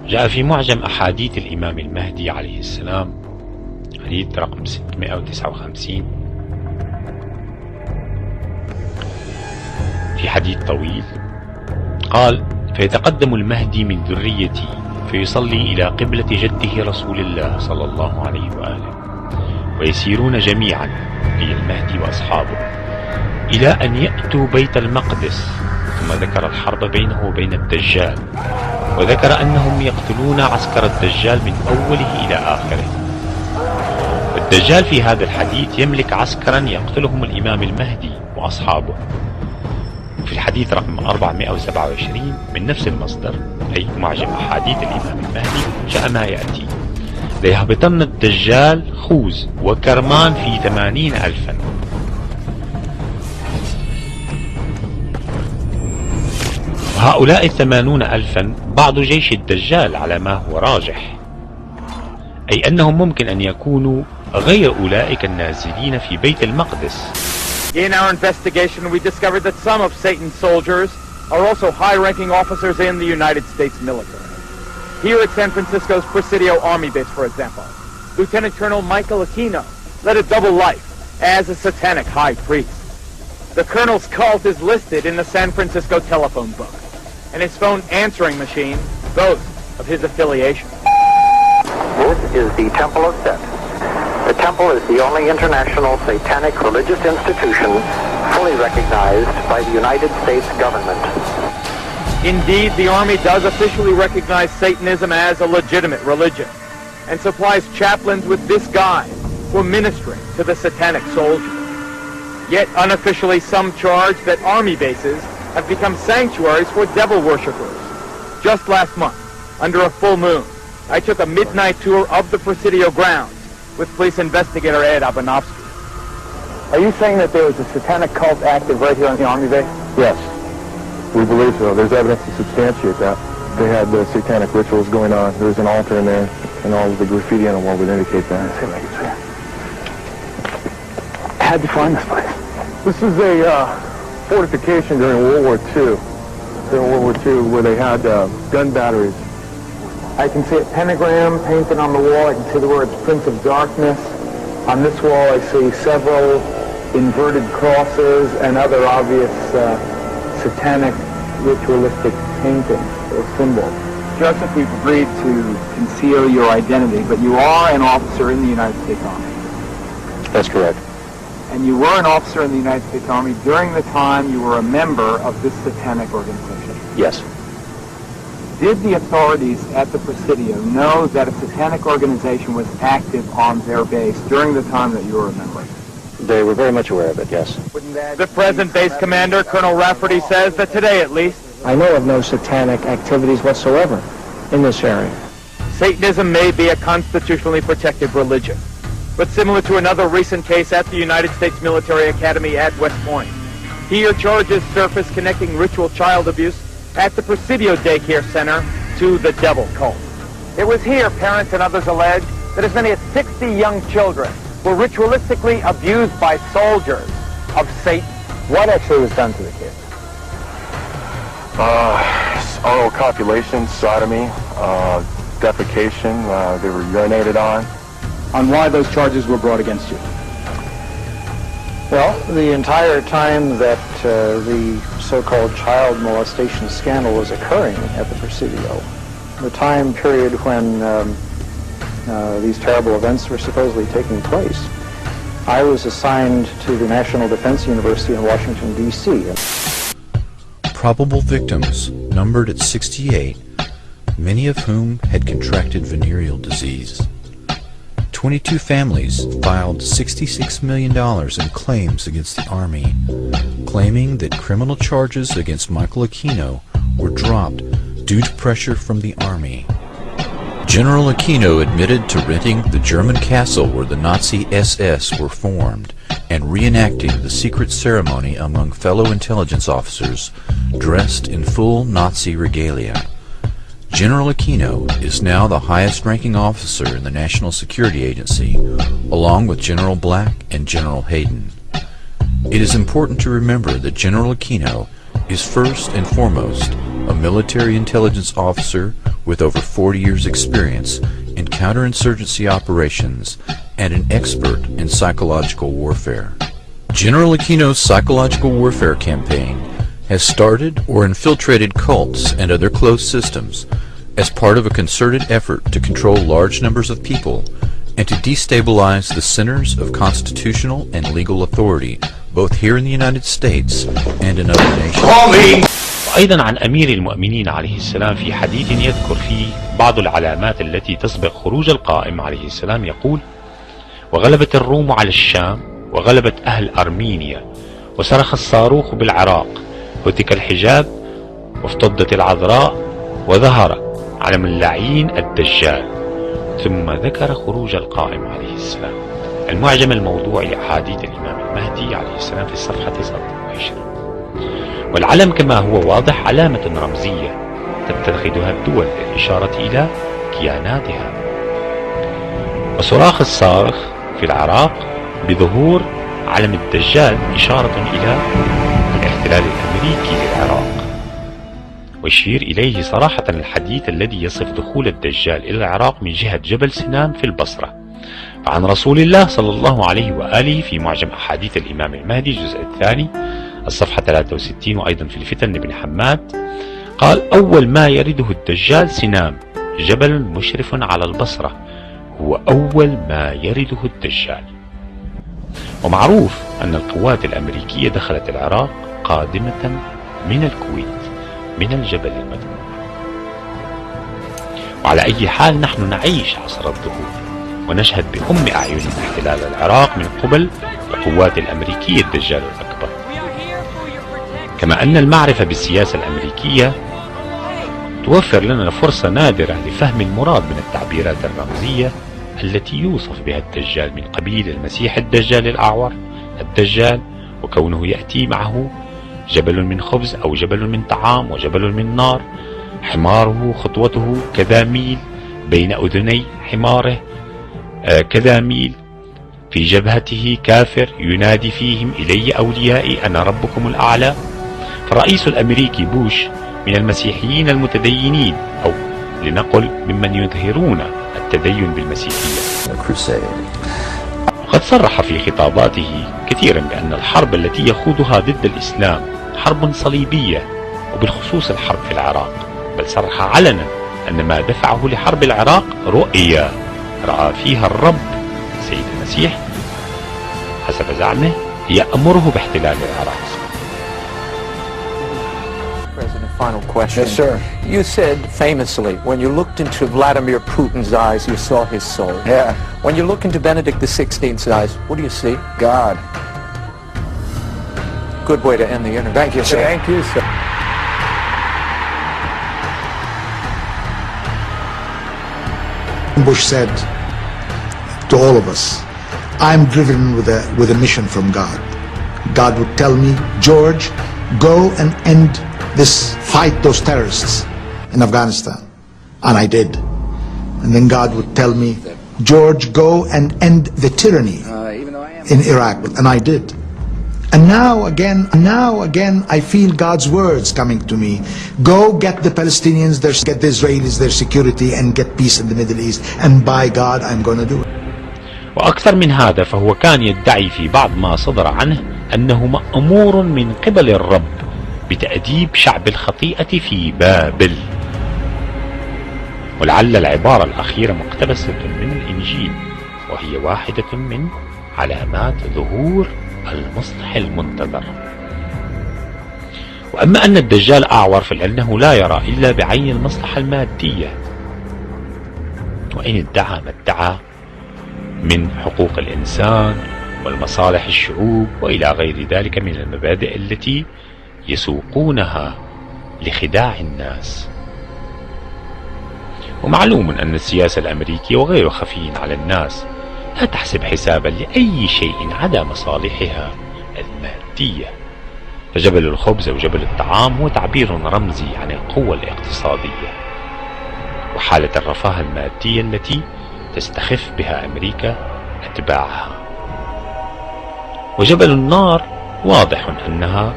جاء في معجم أحاديث الإمام المهدي عليه السلام حديث رقم 659 في حديث طويل قال: فيتقدم المهدي من ذريتي فيصلي إلى قبلة جده رسول الله صلى الله عليه وآله، ويسيرون جميعا أي المهدي وأصحابه إلى أن يأتوا بيت المقدس. ثم ذكر الحرب بينه وبين الدجال، وذكر أنهم يقتلون عسكر الدجال من أوله إلى آخره. والدجال في هذا الحديث يملك عسكرا يقتلهم الإمام المهدي وأصحابه. في الحديث رقم 427 من نفس المصدر أي معجم أحاديث الإمام المهدي جاء ما يأتي: ليهبطن الدجال خوذ وكرمان في 80,000. وهؤلاء 80,000 بعض جيش الدجال على ما هو راجح، أي أنهم ممكن أن يكونوا غير أولئك النازلين في بيت المقدس. In our investigation, we discovered that some of Satan's soldiers are also high-ranking officers in the United States military. Here at San Francisco's Presidio Army Base, for example, Lieutenant Colonel Michael Aquino led a double life as a satanic high priest. The colonel's cult is listed in the San Francisco telephone book, and his phone answering machine boasts of his affiliation. This is the Temple of Set. The temple is the only international satanic religious institution fully recognized by the United States government. Indeed, the Army does officially recognize Satanism as a legitimate religion and supplies chaplains with this guide for ministering to the satanic soldiers. Yet unofficially some charge that Army bases have become sanctuaries for devil worshippers. Just last month, under a full moon, I took a midnight tour of the Presidio grounds with police investigator Ed Abanovsky. Are you saying that there was a satanic cult active right here on the Army base? Yes, we believe so. There's evidence to substantiate that. They had the satanic rituals going on. There's an altar in there, and all of the graffiti on the wall would indicate that. Let's see if I can see it. How'd you find this place? This is a fortification during World War II. During World War II, where they had gun batteries. I can see a pentagram painted on the wall. I can see the words Prince of Darkness. On this wall I see several inverted crosses and other obvious satanic ritualistic paintings or symbols. Joseph, we've agreed to conceal your identity, but you are an officer in the United States Army. That's correct. And you were an officer in the United States Army during the time you were a member of this satanic organization. Yes. Did the authorities at the Presidio know that a satanic organization was active on their base during the time that you were a member? They were very much aware of it, yes. The present base commander, Colonel Rafferty, says that today at least, I know of no satanic activities whatsoever in this area. Satanism may be a constitutionally protected religion, but similar to another recent case at the United States Military Academy at West Point, here charges surface connecting ritual child abuse at the Presidio Daycare Center to the devil cult. It was here, parents and others allege, that as many as 60 young children were ritualistically abused by soldiers of Satan. What actually was done to the kids? Oral copulation, sodomy, defecation, they were urinated on. On why those charges were brought against you? Well, the entire time that the so-called child molestation scandal was occurring at the Presidio, the time period when these terrible events were supposedly taking place, I was assigned to the National Defense University in Washington, D.C. Probable victims numbered at 68, many of whom had contracted venereal disease. 22 families filed $66 million in claims against the Army, claiming that criminal charges against Michael Aquino were dropped due to pressure from the Army. General Aquino admitted to renting the German castle where the Nazi SS were formed and reenacting the secret ceremony among fellow intelligence officers dressed in full Nazi regalia. General Aquino is now the highest-ranking officer in the National Security Agency, along with General Black and General Hayden. It is important to remember that General Aquino is first and foremost a military intelligence officer with over 40 years' experience in counterinsurgency operations and an expert in psychological warfare. General Aquino's psychological warfare campaign has started or infiltrated cults and other closed systems as part of a concerted effort to control large numbers of people and to destabilize the centers of constitutional and legal authority, both here in the United States and in other nations. وأيضا عن أمير المؤمنين عليه السلام في حديث يذكر فيه بعض العلامات التي تسبق خروج القائم عليه السلام، يقول: وغلبت الروم على الشام، وغلبت أهل أرمينيا، وصرخ الصاروخ بالعراق، هتك الحجاب، وافتضت العذراء، وظهر علم اللعين الدجال. ثم ذكر خروج القائم عليه السلام. المعجم الموضوعي لأحاديث الإمام المهدي عليه السلام في الصفحة 29. والعلم كما هو واضح علامة رمزية تتخذها الدول للإشارة إلى كياناتها. وصراخ الصارخ في العراق بظهور علم الدجال إشارة إلى الاحتلال الأمريكي للعراق، ويشير إليه صراحة الحديث الذي يصف دخول الدجال إلى العراق من جهة جبل سنان في البصرة. فعن رسول الله صلى الله عليه وآله في معجم أحاديث الإمام المهدي الجزء الثاني الصفحة 63، وأيضا في الفتن بن حماد، قال: أول ما يرده الدجال سنام، جبل مشرف على البصرة، هو أول ما يرده الدجال. ومعروف أن القوات الأمريكية دخلت العراق قادمة من الكويت من الجبل المذكور. وعلى أي حال نحن نعيش عصر الظهور، ونشهد بأم أعيننا احتلال العراق من قبل القوات الأمريكية الدجال الأكبر. كما أن المعرفة بالسياسة الأمريكية توفر لنا فرصة نادرة لفهم المراد من التعبيرات الرمزية التي يوصف بها الدجال من قبيل المسيح الدجال الأعور الدجال، وكونه يأتي معه جبل من خبز أو جبل من طعام وجبل من نار، حماره خطوته كذا ميل، بين أذني حماره كذا ميل، في جبهته كافر ينادي فيهم: إلي أوليائي أنا ربكم الأعلى. فالرئيس الأمريكي بوش من المسيحيين المتدينين، أو لنقل ممن يظهرون التدين بالمسيحية. وقد صرح في خطاباته كثيرا بأن الحرب التي يخوضها ضد الإسلام حرب صليبية، وبالخصوص الحرب في العراق، بل صرح علنا أن ما دفعه لحرب العراق رؤية رأى فيها الرب سيد المسيح حسب زعمه يأمره باحتلال العراق. Final question. Yes, sir. You said famously, when you looked into Vladimir Putin's eyes, you saw his soul. Yeah. When you look into Benedict XVI's eyes, what do you see? God. Good way to end the interview. Thank you, sir. Thank you, sir. Bush said to all of us, I'm driven with a mission from God. God would tell me, George, go and end fight those terrorists in Afghanistan. And I did. And then God would tell me, George, go and end the tyranny in Iraq. And I did. And now again, I feel God's words coming to me. Go get the Palestinians, get the Israelis their security, and get peace in the Middle East. And by God, I'm going to do it. وأكثر من هذا، فهو كان يدعي في بعض ما صدر عنه أنه مأمور من قبل الرب بتأديب شعب الخطيئة في بابل. ولعل العبارة الأخيرة مقتبسة من الإنجيل، وهي واحدة من علامات ظهور المصلح المنتظر. وأما أن الدجال أعور فلأنه لا يرى إلا بعين المصلحة المادية، وإن ادعى ما ادعى من حقوق الإنسان والمصالح الشعوب وإلى غير ذلك من المبادئ التي يسوقونها لخداع الناس. ومعلوم أن السياسة الأمريكية وغير خفي على الناس لا تحسب حسابا لأي شيء عدا مصالحها المادية. فجبل الخبز أو جبل الطعام هو تعبير رمزي عن القوة الاقتصادية وحالة الرفاه المادية التي تستخف بها أمريكا أتباعها. وجبل النار واضح أنها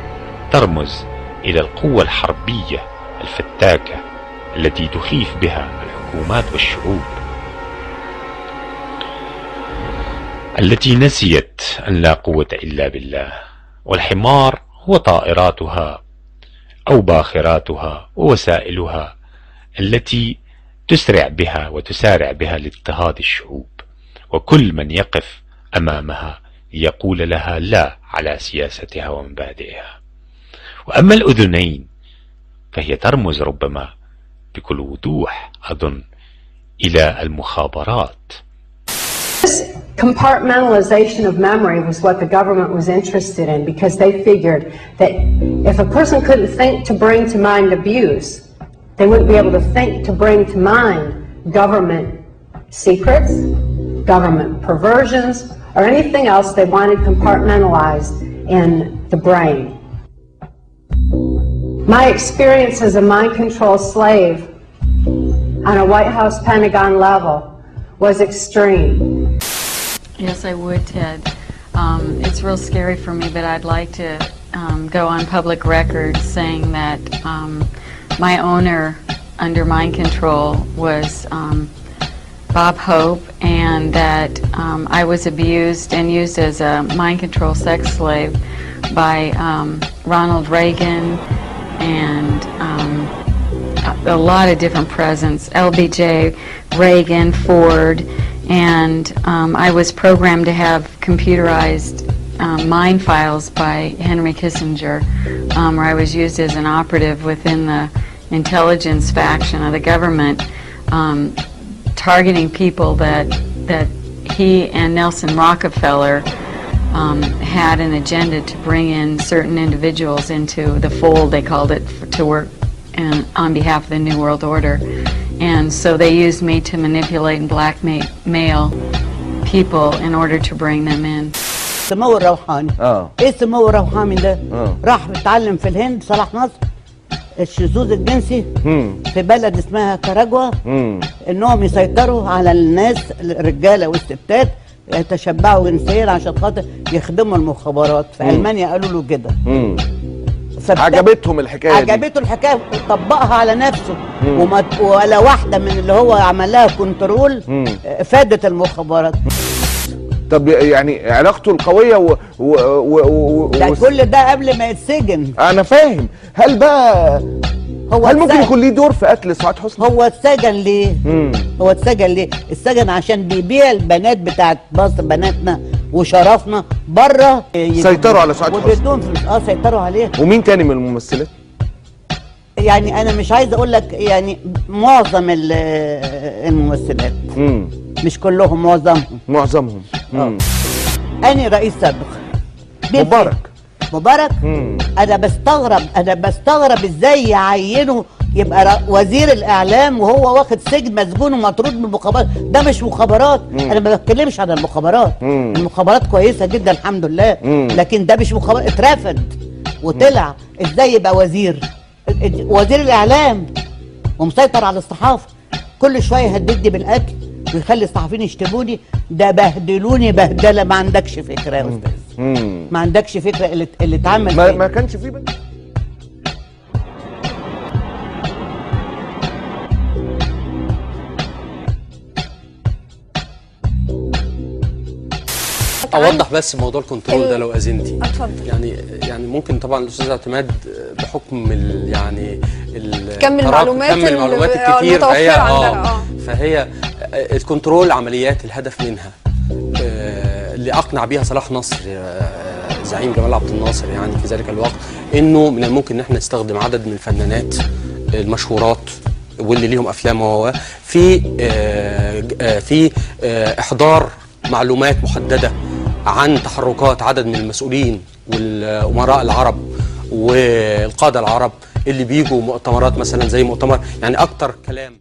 ترمز إلى القوة الحربية الفتاكة التي تخيف بها الحكومات والشعوب، التي نسيت أن لا قوة إلا بالله. والحمار هو طائراتها أو باخراتها ووسائلها التي تسرع بها وتسارع بها لاضطهاد الشعوب، وكل من يقف أمامها يقول لها لا على سياستها ومبادئها. وأما الأذنين فهي ترمز ربما بكل وضوح أظن إلى المخابرات. This compartmentalization of memory was what the government was interested in, because they figured that if a person couldn't think to bring to mind abuse, they wouldn't be able to think to bring to mind government secrets, government perversions, or anything else they wanted compartmentalized in the brain. My experience as a mind control slave on a White House Pentagon level was extreme. Yes, I would, Ted. It's real scary for me, but I'd like to go on public record saying that my owner under mind control was Bob Hope, and that I was abused and used as a mind control sex slave by Ronald Reagan and a lot of different presidents, LBJ, Reagan, Ford, and I was programmed to have computerized mind files by Henry Kissinger, where I was used as an operative within the intelligence faction of the government, targeting people that he and Nelson Rockefeller had an agenda to bring in certain individuals into the fold, they called it, to work on behalf of the New World Order. And so they used me to manipulate and blackmail people in order to bring them in. السمو الروحاني. ايه السمو الروحاني ده؟ راح اتعلم في الهند صلاح نصر الشذوذ الجنسي في بلد اسمها كاراجوا، انهم يسيطروا على الناس الرجاله والستات يتشبعوا جنسيا عشان خاطر يخدموا المخابرات. في المانيا قالوا له كده. عجبتهم الحكايه دي، عجبته الحكايه وطبقها على نفسه، ولا واحده من اللي هو عمل لها كنترول فادت المخابرات. طب يعني علاقته القويه ده كل ده قبل ما يتسجن. انا فاهم. هل بقى هل ممكن يكون ليه دور في قتل سعاد حسني؟ هو اتسجن ليه؟ هو اتسجن ليه؟ اتسجن عشان بيبيع البنات بتاعت مصر، بناتنا وشرفنا بره. سيطروا على سعاد حسني وبدون فلوس. سيطروا عليها. ومين تاني من الممثلات؟ يعني انا مش عايز اقول لك يعني معظم الممثلات. مش كلهم، معظمهم. اني رئيس سابق مبارك. انا بستغرب ازاي يعينه يبقى وزير الاعلام وهو واخد سجن مسجون ومطرود من المخابرات. ده مش مخابرات. انا ما بتكلمش عن المخابرات. المخابرات كويسه جدا الحمد لله، لكن ده مش مخابرات. اترفد وطلع. ازاي يبقى وزير الاعلام ومسيطر على الصحافه؟ كل شويه يهددني بالقتل ويخلي الصحفيين يشتموني. ده بهدلوني بهدله ما عندكش فكره يا استاذ. ما عندكش فكره اللي اتعمل. ما كانش فيه بنت. اوضح بس موضوع الكنترول ده لو اذنتي. اتفضل. يعني ممكن طبعا الاستاذ اعتماد بحكم كم المعلومات الكتير، فهي الكنترول عمليات الهدف منها اللي اقنع بيها صلاح نصر زعيم جمال عبد الناصر يعني في ذلك الوقت، انه من الممكن ان احنا نستخدم عدد من الفنانات المشهورات واللي ليهم افلام في احضار معلومات محدده عن تحركات عدد من المسؤولين والامراء العرب والقاده العرب اللي بيجوا مؤتمرات مثلا زي مؤتمر، يعني اكتر كلام